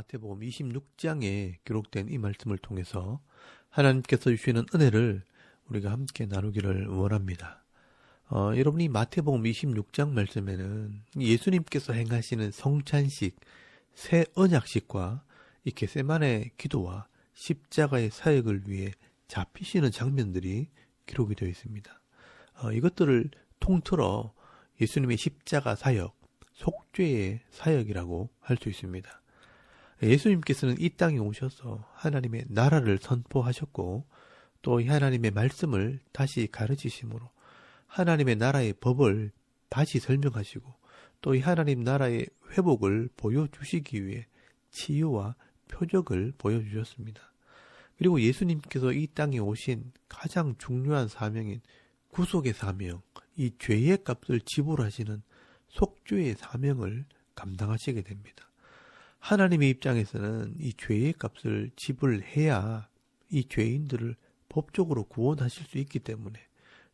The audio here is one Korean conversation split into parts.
마태복음 26장에 기록된 이 말씀을 통해서 하나님께서 주시는 은혜를 우리가 함께 나누기를 원합니다. 여러분이 마태복음 26장 말씀에는 예수님께서 행하시는 성찬식, 새 언약식과 이 겟세마네 기도와 십자가의 사역을 위해 잡히시는 장면들이 기록이 되어 있습니다. 이것들을 통틀어 예수님의 십자가 사역, 속죄의 사역이라고 할 수 있습니다. 예수님께서는 이 땅에 오셔서 하나님의 나라를 선포하셨고 또 이 하나님의 말씀을 다시 가르치심으로 하나님의 나라의 법을 다시 설명하시고 또 이 하나님 나라의 회복을 보여주시기 위해 치유와 표적을 보여주셨습니다. 그리고 예수님께서 이 땅에 오신 가장 중요한 사명인 구속의 사명, 이 죄의 값을 지불하시는 속죄의 사명을 감당하시게 됩니다. 하나님의 입장에서는 이 죄의 값을 지불해야 이 죄인들을 법적으로 구원하실 수 있기 때문에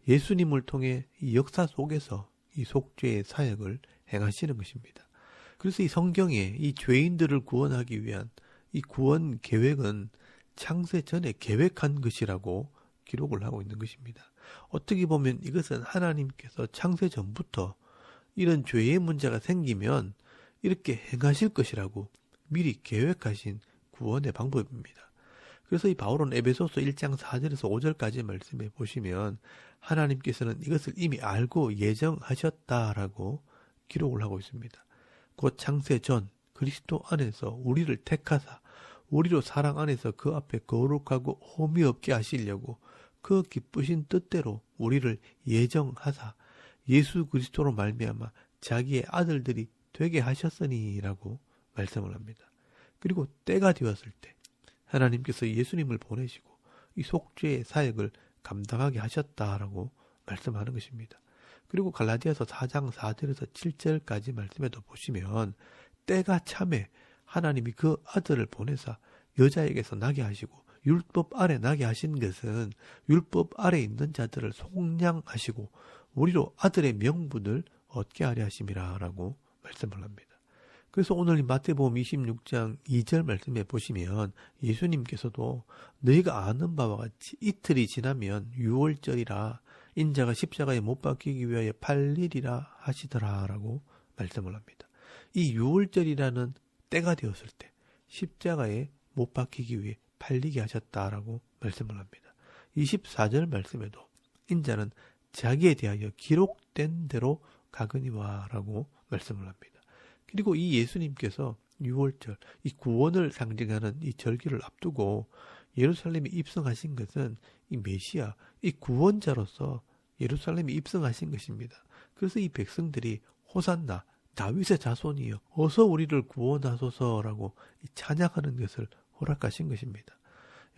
예수님을 통해 이 역사 속에서 이 속죄의 사역을 행하시는 것입니다. 그래서 이 성경에 이 죄인들을 구원하기 위한 이 구원 계획은 창세 전에 계획한 것이라고 기록을 하고 있는 것입니다. 어떻게 보면 이것은 하나님께서 창세 전부터 이런 죄의 문제가 생기면 이렇게 행하실 것이라고 미리 계획하신 구원의 방법입니다. 그래서 이 바울은 에베소서 1장 4절에서 5절까지 말씀해 보시면 하나님께서는 이것을 이미 알고 예정하셨다라고 기록을 하고 있습니다. 곧 창세 전 그리스도 안에서 우리를 택하사 우리로 사랑 안에서 그 앞에 거룩하고 홈이 없게 하시려고 그 기쁘신 뜻대로 우리를 예정하사 예수 그리스도로 말미암아 자기의 아들들이 되게 하셨으니라고 말씀을 합니다. 그리고 때가 되었을 때 하나님께서 예수님을 보내시고 이 속죄의 사역을 감당하게 하셨다라고 말씀하는 것입니다. 그리고 갈라디아서 4장 4절에서 7절까지 말씀에도 보시면 때가 참에 하나님이 그 아들을 보내사 여자에게서 나게 하시고 율법 아래 나게 하신 것은 율법 아래 있는 자들을 속량하시고 우리로 아들의 명분을 얻게 하려 하심이라 라고 말씀을 합니다. 그래서 오늘 이 마태복음 26장 2절 말씀에 보시면 예수님께서도 너희가 아는 바와 같이 이틀이 지나면 유월절이라 인자가 십자가에 못 박히기 위하여 팔리리라 하시더라 라고 말씀을 합니다. 이 유월절이라는 때가 되었을 때 십자가에 못 박히기 위해 팔리게 하셨다라고 말씀을 합니다. 24절 말씀에도 인자는 자기에 대하여 기록된 대로 가거니와 라고 말씀을 합니다. 그리고 이 예수님께서 유월절, 이 구원을 상징하는 이 절기를 앞두고 예루살렘에 입성하신 것은 이 메시아, 이 구원자로서 예루살렘에 입성하신 것입니다. 그래서 이 백성들이 호산나, 다윗의 자손이여 어서 우리를 구원하소서라고 찬양하는 것을 허락하신 것입니다.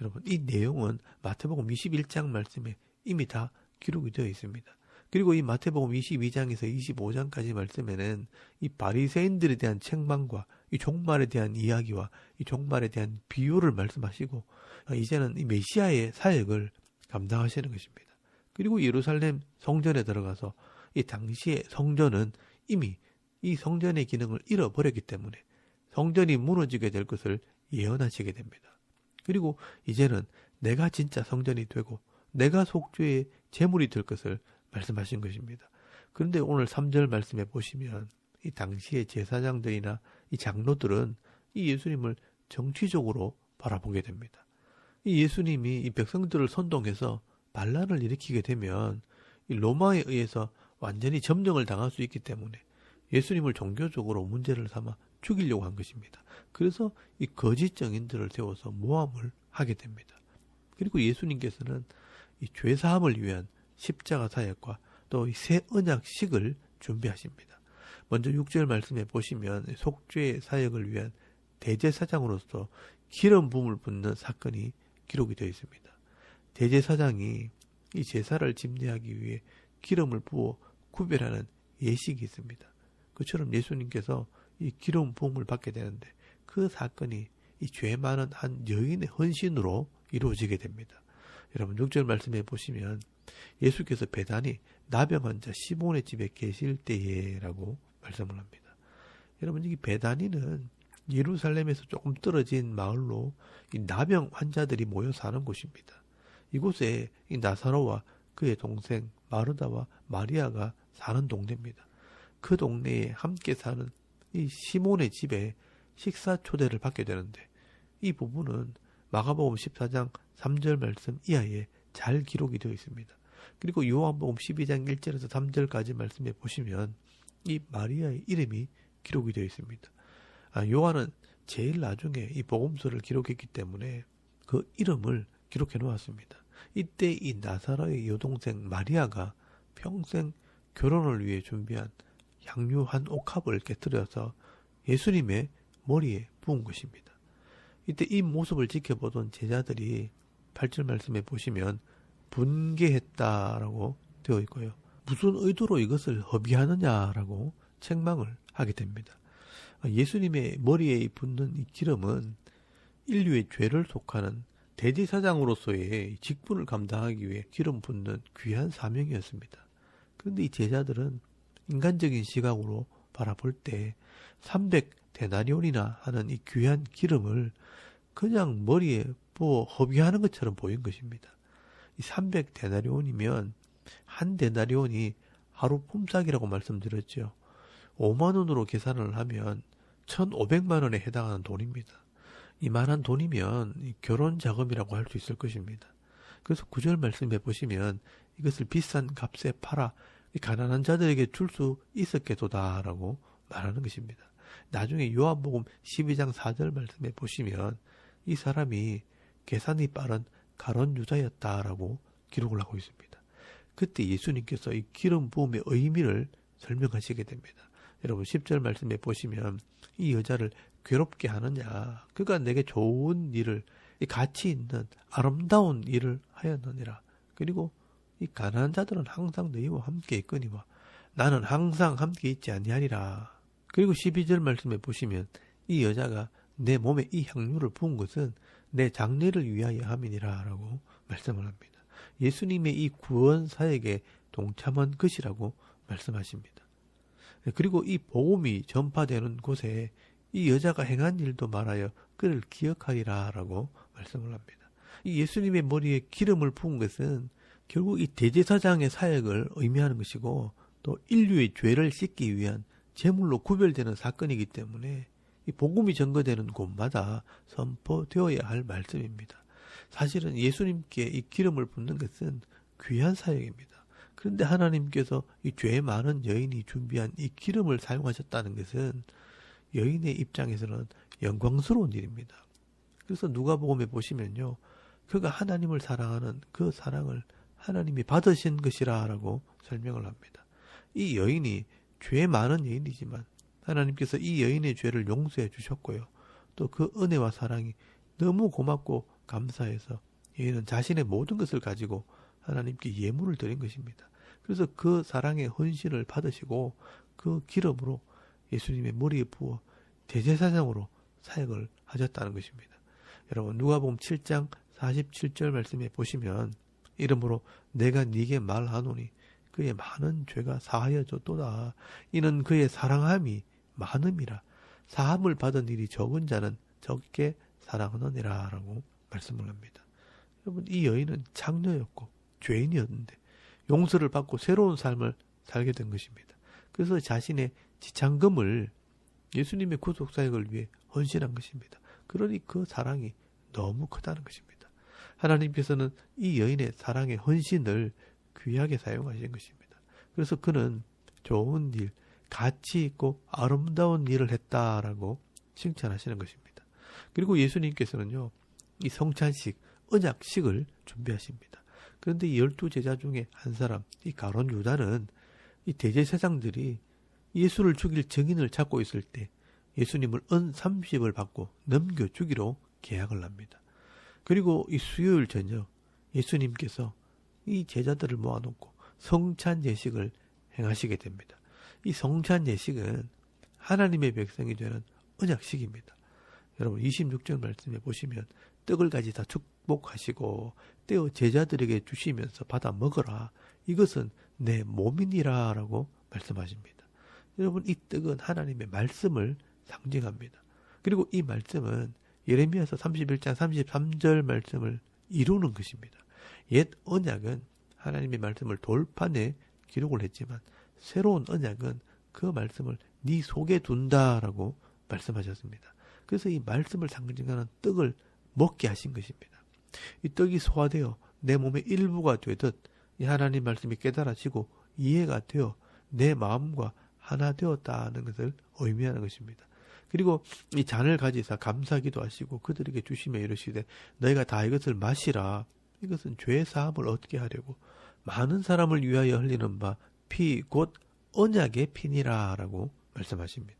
여러분, 이 내용은 마태복음 21장 말씀에 이미 다 기록이 되어 있습니다. 그리고 이 마태복음 22장에서 25장까지 말씀에는 이 바리새인들에 대한 책망과 이 종말에 대한 이야기와 이 종말에 대한 비유를 말씀하시고 이제는 이 메시아의 사역을 감당하시는 것입니다. 그리고 예루살렘 성전에 들어가서 이 당시의 성전은 이미 이 성전의 기능을 잃어버렸기 때문에 성전이 무너지게 될 것을 예언하시게 됩니다. 그리고 이제는 내가 진짜 성전이 되고 내가 속죄의 제물이 될 것을 말씀하신 것입니다. 그런데 오늘 3절 말씀에 보시면 이 당시의 제사장들이나 이 장로들은 이 예수님을 정치적으로 바라보게 됩니다. 이 예수님이 이 백성들을 선동해서 반란을 일으키게 되면 이 로마에 의해서 완전히 점령을 당할 수 있기 때문에 예수님을 종교적으로 문제를 삼아 죽이려고 한 것입니다. 그래서 이 거짓 증인들을 세워서 모함을 하게 됩니다. 그리고 예수님께서는 이 죄사함을 위한 십자가 사역과 또 이 새 언약식을 준비하십니다. 먼저 6절 말씀에 보시면 속죄의 사역을 위한 대제사장으로서 기름 부음을 붓는 사건이 기록이 되어 있습니다. 대제사장이 이 제사를 집례하기 위해 기름을 부어 구별하는 예식이 있습니다. 그처럼 예수님께서 이 기름 부음을 받게 되는데 그 사건이 이 죄 많은 한 여인의 헌신으로 이루어지게 됩니다. 여러분 6절 말씀해 보시면 예수께서 베다니 나병 환자 시몬의 집에 계실 때에 라고 말씀을 합니다. 여러분 이 베다니는 예루살렘에서 조금 떨어진 마을로 이 나병 환자들이 모여 사는 곳입니다. 이곳에 이 나사로와 그의 동생 마르다와 마리아가 사는 동네입니다. 그 동네에 함께 사는 이 시몬의 집에 식사 초대를 받게 되는데, 이 부분은 마가복음 14장 3절 말씀 이하에 잘 기록이 되어 있습니다. 그리고 요한복음 12장 1절에서 3절까지 말씀해 보시면 이 마리아의 이름이 기록이 되어 있습니다. 요한은 제일 나중에 이 복음서를 기록했기 때문에 그 이름을 기록해 놓았습니다. 이때 이 나사로의 여동생 마리아가 평생 결혼을 위해 준비한 향유 한 옥합을 깨뜨려서 예수님의 머리에 부은 것입니다. 이때 이 모습을 지켜보던 제자들이 8절 말씀에 보시면 분개했다라고 되어 있고요. 무슨 의도로 이것을 허비하느냐라고 책망을 하게 됩니다. 예수님의 머리에 붓는 이 기름은 인류의 죄를 속하는 대제사장으로서의 직분을 감당하기 위해 기름 붓는 귀한 사명이었습니다. 그런데 이 제자들은 인간적인 시각으로 바라볼 때 300데나리온이나 하는 이 귀한 기름을 그냥 머리에 부어 허비하는 것처럼 보인 것입니다. 이 300데나리온이면 한 데나리온이 하루 품삯이라고 말씀드렸죠. 5만 원으로 계산을 하면 1,500만 원에 해당하는 돈입니다. 이만한 돈이면 결혼 자금이라고 할 수 있을 것입니다. 그래서 9절 말씀해 보시면 이것을 비싼 값에 팔아 가난한 자들에게 줄 수 있었겠도다라고 말하는 것입니다. 나중에 요한복음 12장 4절 말씀해 보시면 이 사람이 계산이 빠른 가론 유다였다라고 기록을 하고 있습니다. 그때 예수님께서 이 기름 부음의 의미를 설명하시게 됩니다. 여러분 10절 말씀에 보시면 이 여자를 괴롭게 하느냐, 그가 내게 좋은 일을, 이 가치 있는 아름다운 일을 하였느니라. 그리고 이 가난한 자들은 항상 너희와 함께 있거니와 나는 항상 함께 있지 아니하리라. 그리고 12절 말씀에 보시면 이 여자가 내 몸에 이 향유를 부은 것은 내 장례를 위하여 함이니라 라고 말씀을 합니다. 예수님의 이 구원 사역에 동참한 것이라고 말씀하십니다. 그리고 이 복음이 전파되는 곳에 이 여자가 행한 일도 말하여 그를 기억하리라 라고 말씀을 합니다. 이 예수님의 머리에 기름을 부은 것은 결국 이 대제사장의 사역을 의미하는 것이고 또 인류의 죄를 씻기 위한 제물로 구별되는 사건이기 때문에 이 복음이 전거되는 곳마다 선포되어야 할 말씀입니다. 사실은 예수님께 이 기름을 붓는 것은 귀한 사역입니다. 그런데 하나님께서 이 죄 많은 여인이 준비한 이 기름을 사용하셨다는 것은 여인의 입장에서는 영광스러운 일입니다. 그래서 누가복음에 보시면요, 그가 하나님을 사랑하는 그 사랑을 하나님이 받으신 것이라 라고 설명을 합니다. 이 여인이 죄 많은 여인이지만 하나님께서 이 여인의 죄를 용서해 주셨고요. 또 그 은혜와 사랑이 너무 고맙고 감사해서 여인은 자신의 모든 것을 가지고 하나님께 예물을 드린 것입니다. 그래서 그 사랑의 헌신을 받으시고 그 기름으로 예수님의 머리에 부어 대제사장으로 사역을 하셨다는 것입니다. 여러분 누가복음 7장 47절 말씀에 보시면 이러므로 내가 네게 말하노니 그의 많은 죄가 사하여졌도다. 이는 그의 사랑함이 많음이라. 사함을 받은 일이 적은 자는 적게 사랑하느니라 라고 말씀을 합니다. 여러분 이 여인은 장녀였고 죄인이었는데 용서를 받고 새로운 삶을 살게 된 것입니다. 그래서 자신의 지참금을 예수님의 구속사역을 위해 헌신한 것입니다. 그러니 그 사랑이 너무 크다는 것입니다. 하나님께서는 이 여인의 사랑의 헌신을 귀하게 사용하신 것입니다. 그래서 그는 좋은 일, 가치 있고 아름다운 일을 했다라고 칭찬하시는 것입니다. 그리고 예수님께서는요, 이 성찬식, 언약식을 준비하십니다. 그런데 이 12제자 중에 한 사람, 이 가론 유다는 이 대제사장들이 예수를 죽일 증인을 찾고 있을 때 예수님을 은 30을 받고 넘겨주기로 계약을 합니다. 그리고 이 수요일 저녁 예수님께서 이 제자들을 모아놓고 성찬 예식을 행하시게 됩니다. 이 성찬 예식은 하나님의 백성이 되는 언약식입니다. 여러분 26절 말씀에 보시면 떡을 가지 다 축복하시고 떼어 제자들에게 주시면서 받아 먹어라. 이것은 내 몸이니라 라고 말씀하십니다. 여러분 이 떡은 하나님의 말씀을 상징합니다. 그리고 이 말씀은 예레미야서 31장 33절 말씀을 이루는 것입니다. 옛 언약은 하나님의 말씀을 돌판에 기록을 했지만 새로운 언약은 그 말씀을 네 속에 둔다라고 말씀하셨습니다. 그래서 이 말씀을 상징하는 떡을 먹게 하신 것입니다. 이 떡이 소화되어 내 몸의 일부가 되듯 이 하나님 말씀이 깨달아지고 이해가 되어 내 마음과 하나 되었다는 것을 의미하는 것입니다. 그리고 이 잔을 가지사 감사기도 하시고 그들에게 주시며 이르시되 너희가 다 이것을 마시라. 이것은 죄 사함을 얻게 하려고 많은 사람을 위하여 흘리는 바 피 곧 언약의 피니라 라고 말씀하십니다.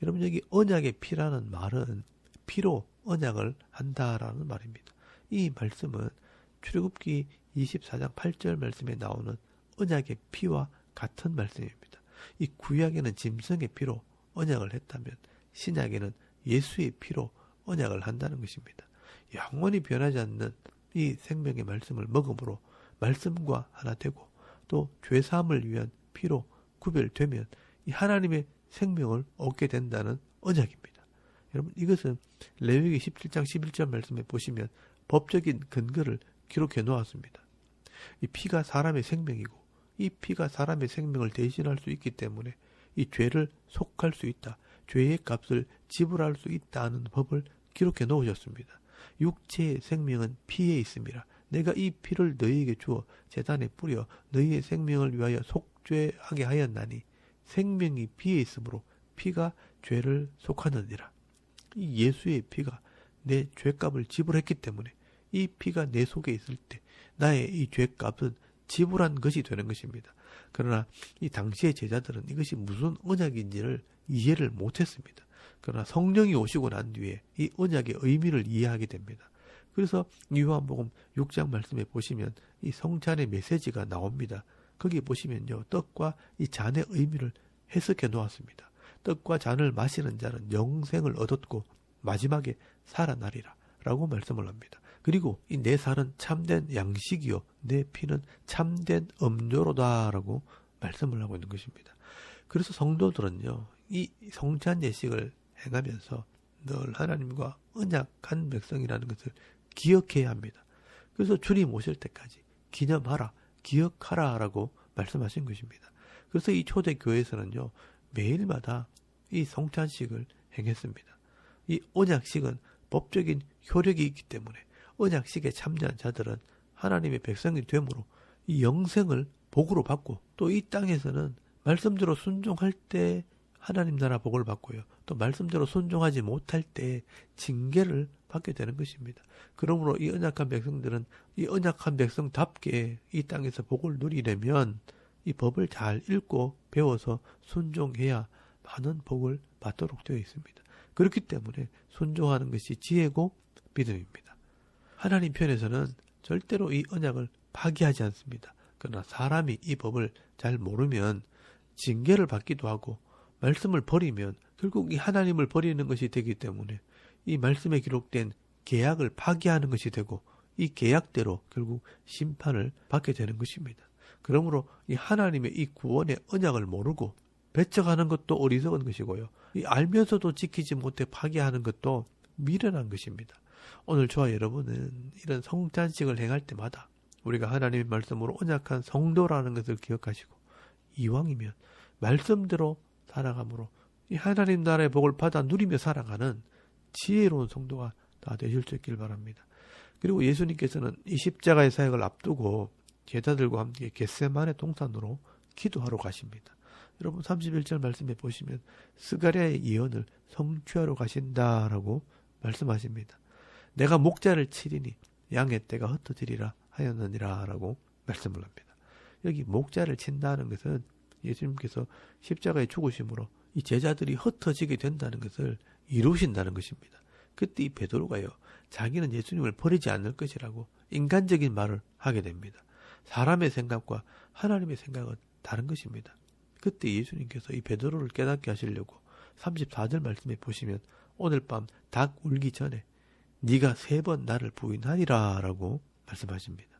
여러분 여기 언약의 피라는 말은 피로 언약을 한다라는 말입니다. 이 말씀은 출애굽기 24장 8절 말씀에 나오는 언약의 피와 같은 말씀입니다. 이 구약에는 짐승의 피로 언약을 했다면 신약에는 예수의 피로 언약을 한다는 것입니다. 영원히 변하지 않는 이 생명의 말씀을 먹음으로 말씀과 하나 되고 또 죄사함을 위한 피로 구별되면 이 하나님의 생명을 얻게 된다는 언약입니다. 여러분 이것은 레위기 17장 11절 말씀에 보시면 법적인 근거를 기록해 놓았습니다. 이 피가 사람의 생명이고 이 피가 사람의 생명을 대신할 수 있기 때문에 이 죄를 속할 수 있다. 죄의 값을 지불할 수 있다는 법을 기록해 놓으셨습니다. 육체의 생명은 피에 있습니다. 내가 이 피를 너희에게 주어 제단에 뿌려 너희의 생명을 위하여 속죄하게 하였나니 생명이 피에 있으므로 피가 죄를 속하느니라. 이 예수의 피가 내 죄값을 지불했기 때문에 이 피가 내 속에 있을 때 나의 이 죄값은 지불한 것이 되는 것입니다. 그러나 이 당시의 제자들은 이것이 무슨 언약인지를 이해를 못했습니다. 그러나 성령이 오시고 난 뒤에 이 언약의 의미를 이해하게 됩니다. 그래서 요한복음 6장 말씀에 보시면 이 성찬의 메시지가 나옵니다. 거기 보시면요, 떡과 이 잔의 의미를 해석해 놓았습니다. 떡과 잔을 마시는 자는 영생을 얻었고 마지막에 살아나리라 라고 말씀을 합니다. 그리고 이 내 살은 참된 양식이요 내 피는 참된 음료로다 라고 말씀을 하고 있는 것입니다. 그래서 성도들은요, 이 성찬 예식을 행하면서 늘 하나님과 언약한 백성이라는 것을 기억해야 합니다. 그래서 주님 오실 때까지 기념하라, 기억하라 라고 말씀하신 것입니다. 그래서 이 초대교회에서는요, 매일마다 이 성찬식을 행했습니다. 이 언약식은 법적인 효력이 있기 때문에 언약식에 참여한 자들은 하나님의 백성이 되므로 이 영생을 복으로 받고 또 이 땅에서는 말씀대로 순종할 때 하나님 나라 복을 받고요. 또 말씀대로 순종하지 못할 때 징계를 받게 되는 것입니다. 그러므로 이 언약한 백성들은 이 언약한 백성답게 이 땅에서 복을 누리려면 이 법을 잘 읽고 배워서 순종해야 많은 복을 받도록 되어 있습니다. 그렇기 때문에 순종하는 것이 지혜고 믿음입니다. 하나님 편에서는 절대로 이 언약을 파기하지 않습니다. 그러나 사람이 이 법을 잘 모르면 징계를 받기도 하고 말씀을 버리면 결국 이 하나님을 버리는 것이 되기 때문에 이 말씀에 기록된 계약을 파기하는 것이 되고 이 계약대로 결국 심판을 받게 되는 것입니다. 그러므로 이 하나님의 이 구원의 언약을 모르고 배척하는 것도 어리석은 것이고요. 이 알면서도 지키지 못해 파기하는 것도 미련한 것입니다. 오늘 저와 여러분은 이런 성찬식을 행할 때마다 우리가 하나님의 말씀으로 언약한 성도라는 것을 기억하시고 이왕이면 말씀대로 살아감으로 이 하나님 나라의 복을 받아 누리며 살아가는 지혜로운 성도가 다 되실 수 있길 바랍니다. 그리고 예수님께서는 이 십자가의 사역을 앞두고 제자들과 함께 겟세마네 동산으로 기도하러 가십니다. 여러분 31절 말씀에 보시면 스가랴의 예언을 성취하러 가신다라고 말씀하십니다. 내가 목자를 치리니 양의 떼가 흩어지리라 하였느니라 라고 말씀을 합니다. 여기 목자를 친다는 것은 예수님께서 십자가의 죽으심으로 이 제자들이 흩어지게 된다는 것을 이루신다는 것입니다. 그때 이 베드로가요, 자기는 예수님을 버리지 않을 것이라고 인간적인 말을 하게 됩니다. 사람의 생각과 하나님의 생각은 다른 것입니다. 그때 예수님께서 이 베드로를 깨닫게 하시려고 34절 말씀에 보시면 오늘 밤 닭 울기 전에 네가 3번 나를 부인하리라 라고 말씀하십니다.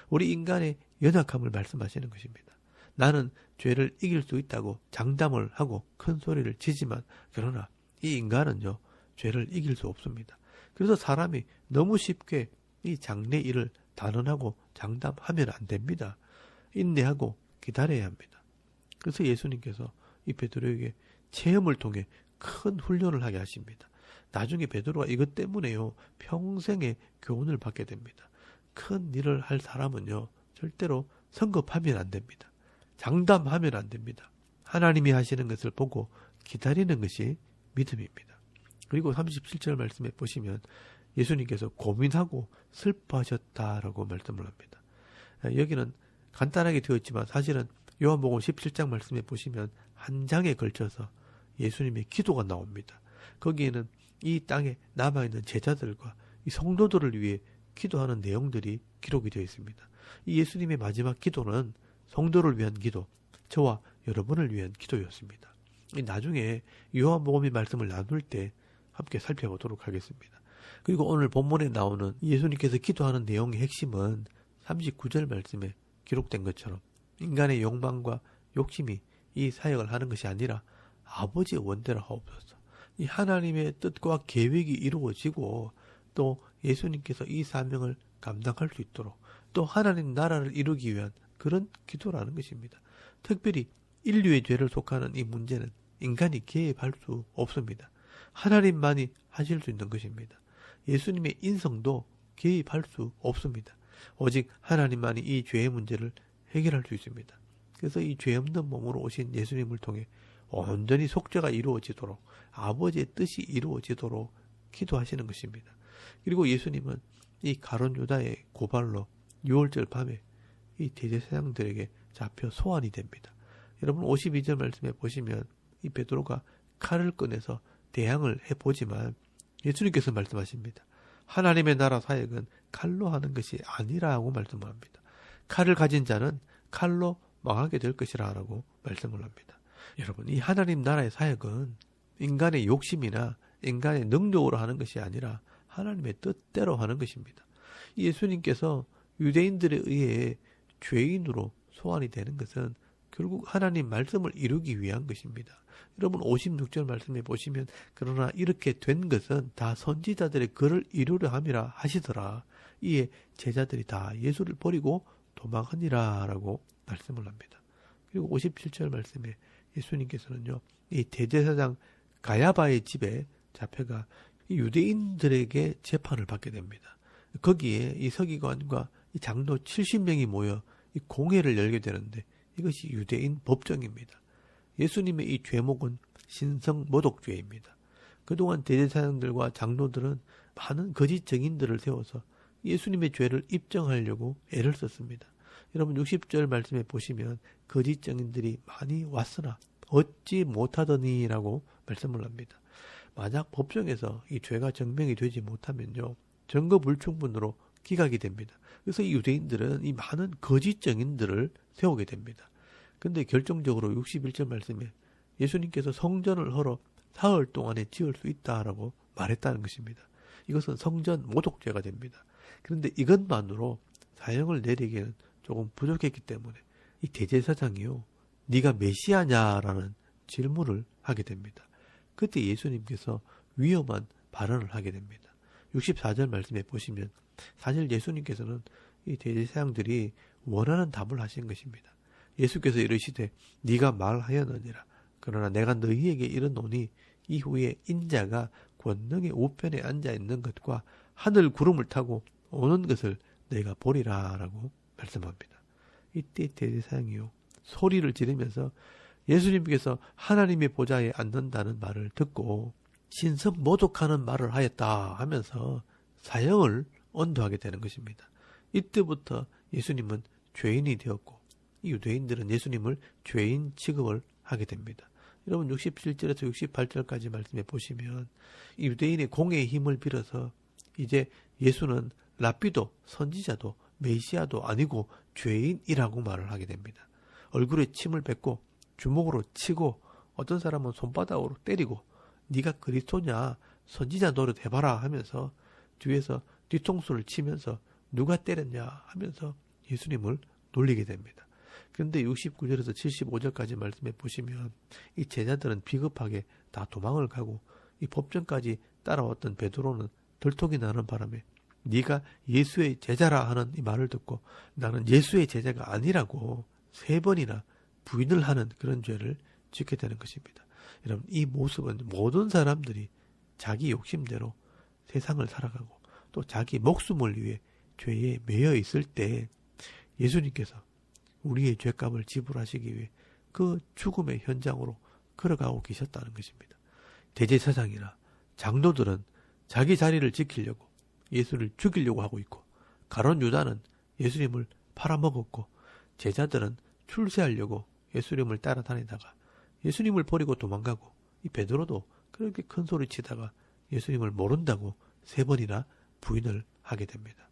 우리 인간의 연약함을 말씀하시는 것입니다. 나는 죄를 이길 수 있다고 장담을 하고 큰 소리를 치지만 그러나 이 인간은요, 죄를 이길 수 없습니다. 그래서 사람이 너무 쉽게 이 장래 일을 단언하고 장담하면 안 됩니다. 인내하고 기다려야 합니다. 그래서 예수님께서 이 베드로에게 체험을 통해 큰 훈련을 하게 하십니다. 나중에 베드로가 이것 때문에요, 평생의 교훈을 받게 됩니다. 큰 일을 할 사람은요, 절대로 성급하면 안 됩니다. 장담하면 안 됩니다. 하나님이 하시는 것을 보고 기다리는 것이 믿음입니다. 그리고 37절 말씀에 보시면 예수님께서 고민하고 슬퍼하셨다라고 말씀을 합니다. 여기는 간단하게 되었지만 사실은 요한복음 17장 말씀에 보시면 한 장에 걸쳐서 예수님의 기도가 나옵니다. 거기에는 이 땅에 남아있는 제자들과 이 성도들을 위해 기도하는 내용들이 기록이 되어 있습니다. 이 예수님의 마지막 기도는 성도를 위한 기도, 저와 여러분을 위한 기도였습니다. 나중에 요한복음의 말씀을 나눌 때 함께 살펴보도록 하겠습니다. 그리고 오늘 본문에 나오는 예수님께서 기도하는 내용의 핵심은 39절 말씀에 기록된 것처럼 인간의 욕망과 욕심이 이 사역을 하는 것이 아니라 아버지의 원대로 하옵소서. 이 하나님의 뜻과 계획이 이루어지고 또 예수님께서 이 사명을 감당할 수 있도록 또 하나님 나라를 이루기 위한 그런 기도라는 것입니다. 특별히 인류의 죄를 속하는 이 문제는 인간이 개입할 수 없습니다. 하나님만이 하실 수 있는 것입니다. 예수님의 인성도 개입할 수 없습니다. 오직 하나님만이 이 죄의 문제를 해결할 수 있습니다. 그래서 이 죄 없는 몸으로 오신 예수님을 통해 온전히 속죄가 이루어지도록 아버지의 뜻이 이루어지도록 기도하시는 것입니다. 그리고 예수님은 이 가룟 유다의 고발로 6월절 밤에 이 대제사장들에게 잡혀 소환이 됩니다. 여러분 52절 말씀에 보시면 이 베드로가 칼을 꺼내서 대항을 해보지만 예수님께서 말씀하십니다. 하나님의 나라 사역은 칼로 하는 것이 아니라고 말씀을 합니다. 칼을 가진 자는 칼로 망하게 될 것이라 라고 말씀을 합니다. 여러분 이 하나님 나라의 사역은 인간의 욕심이나 인간의 능력으로 하는 것이 아니라 하나님의 뜻대로 하는 것입니다. 예수님께서 유대인들에 의해 죄인으로 소환이 되는 것은 결국 하나님 말씀을 이루기 위한 것입니다. 여러분 56절 말씀에 보시면 그러나 이렇게 된 것은 다 선지자들의 글을 이루려 함이라 하시더라. 이에 제자들이 다 예수를 버리고 도망하니라 라고 말씀을 합니다. 그리고 57절 말씀에 예수님께서는요, 이 대제사장 가야바의 집에 잡혀가 이 유대인들에게 재판을 받게 됩니다. 거기에 이 서기관과 이 장로 70명이 모여 이 공회를 열게 되는데 이것이 유대인 법정입니다. 예수님의 이 죄목은 신성모독죄입니다. 그동안 대제사장들과 장로들은 많은 거짓 증인들을 세워서 예수님의 죄를 입증하려고 애를 썼습니다. 여러분 60절 말씀에 보시면 거짓 증인들이 많이 왔으나 얻지 못하더니라고 말씀을 합니다. 만약 법정에서 이 죄가 증명이 되지 못하면요, 증거 불충분으로 기각이 됩니다. 그래서 이 유대인들은 이 많은 거짓 증인들을 세우게 됩니다. 근데 결정적으로 61절 말씀에 예수님께서 성전을 헐어 사흘 동안에 지을 수 있다라고 말했다는 것입니다. 이것은 성전 모독죄가 됩니다. 그런데 이것만으로 사형을 내리기에는 조금 부족했기 때문에 이 대제사장이요, 네가 메시아냐라는 질문을 하게 됩니다. 그때 예수님께서 위험한 발언을 하게 됩니다. 64절 말씀에 보시면 사실 예수님께서는 이 대제사장들이 원하는 답을 하신 것입니다. 예수께서 이르시되 네가 말하였느니라. 그러나 내가 너희에게 이르노니 이후에 인자가 권능의 우편에 앉아있는 것과 하늘 구름을 타고 오는 것을 내가 보리라 라고 말씀합니다. 이때 대제사장이요, 소리를 지르면서 예수님께서 하나님의 보좌에 앉는다는 말을 듣고 신성모독하는 말을 하였다 하면서 사형을 언도하게 되는 것입니다. 이때부터 예수님은 죄인이 되었고 유대인들은 예수님을 죄인 취급을 하게 됩니다. 여러분 67절에서 68절까지 말씀해 보시면 유대인의 공의의 힘을 빌어서 이제 예수는 랍비도 선지자도 메시아도 아니고 죄인이라고 말을 하게 됩니다. 얼굴에 침을 뱉고 주먹으로 치고 어떤 사람은 손바닥으로 때리고 네가 그리스도냐 선지자 노릇 해봐라 하면서 뒤에서 뒤통수를 치면서 누가 때렸냐 하면서 예수님을 놀리게 됩니다. 그런데 69절에서 75절까지 말씀해 보시면 이 제자들은 비겁하게 다 도망을 가고 이 법정까지 따라왔던 베드로는 들통이 나는 바람에 네가 예수의 제자라 하는 이 말을 듣고 나는 예수의 제자가 아니라고 3번이나 부인을 하는 그런 죄를 짓게 되는 것입니다. 여러분, 이 모습은 모든 사람들이 자기 욕심대로 세상을 살아가고 또 자기 목숨을 위해 죄에 매여 있을 때 예수님께서 우리의 죄값을 지불하시기 위해 그 죽음의 현장으로 걸어가고 계셨다는 것입니다. 대제사장이나 장로들은 자기 자리를 지키려고 예수를 죽이려고 하고 있고, 가룟 유다는 예수님을 팔아먹었고, 제자들은 출세하려고 예수님을 따라다니다가 예수님을 버리고 도망가고, 이 베드로도 그렇게 큰 소리 치다가 예수님을 모른다고 3번이나 부인을 하게 됩니다.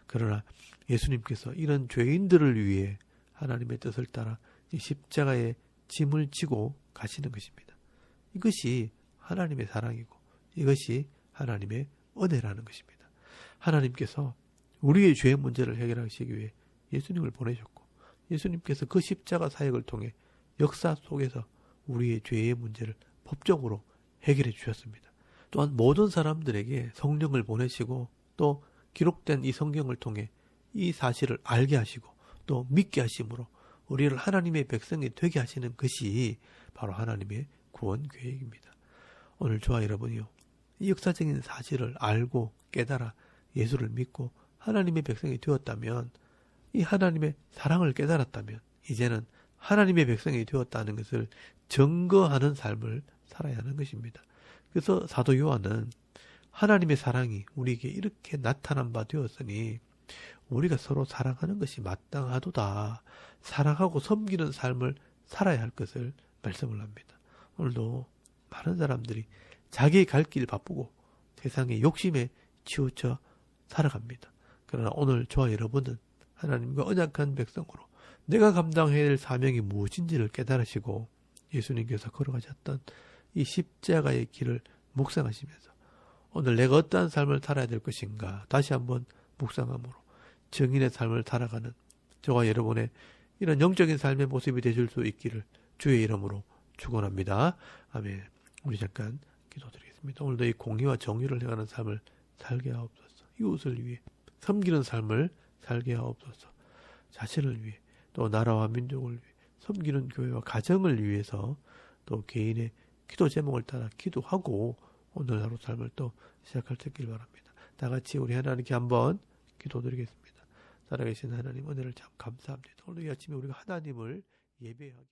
그러나 예수님께서 이런 죄인들을 위해 하나님의 뜻을 따라 이 십자가의 짐을 지고 가시는 것입니다. 이것이 하나님의 사랑이고 이것이 하나님의 은혜라는 것입니다. 하나님께서 우리의 죄의 문제를 해결하시기 위해 예수님을 보내셨고, 예수님께서 그 십자가 사역을 통해 역사 속에서 우리의 죄의 문제를 법적으로 해결해 주셨습니다. 또한 모든 사람들에게 성령을 보내시고 또 기록된 이 성경을 통해 이 사실을 알게 하시고 또 믿게 하심으로 우리를 하나님의 백성이 되게 하시는 것이 바로 하나님의 구원 계획입니다. 오늘 저와 여러분이요, 이 역사적인 사실을 알고 깨달아 예수를 믿고 하나님의 백성이 되었다면, 이 하나님의 사랑을 깨달았다면 이제는 하나님의 백성이 되었다는 것을 증거하는 삶을 살아야 하는 것입니다. 그래서 사도 요한은 하나님의 사랑이 우리에게 이렇게 나타난 바 되었으니 우리가 서로 사랑하는 것이 마땅하도다, 사랑하고 섬기는 삶을 살아야 할 것을 말씀을 합니다. 오늘도 많은 사람들이 자기 갈 길 바쁘고 세상의 욕심에 치우쳐 살아갑니다. 그러나 오늘 저와 여러분은 하나님과 언약한 백성으로 내가 감당해야 될 사명이 무엇인지를 깨달으시고 예수님께서 걸어가셨던 이 십자가의 길을 묵상하시면서 오늘 내가 어떠한 삶을 살아야 될 것인가 다시 한번 묵상함으로 정인의 삶을 살아가는 저와 여러분의 이런 영적인 삶의 모습이 되실 수 있기를 주의 이름으로 축원합니다. 아멘. 우리 잠깐 기도드리겠습니다. 오늘도 이 공의와 정의를 행하는 삶을 살게 하옵소서. 이웃을 위해 섬기는 삶을 살게 하옵소서. 자신을 위해 또 나라와 민족을 위해 섬기는 교회와 가정을 위해서 또 개인의 기도 제목을 따라 기도하고 오늘 하루 삶을 또 시작할 수 있길 바랍니다. 다 같이 우리 하나님께 한번 기도드리겠습니다. 살아계신 하나님, 은혜를 참 감사합니다. 오늘 이 아침에 우리가 하나님을 예배하게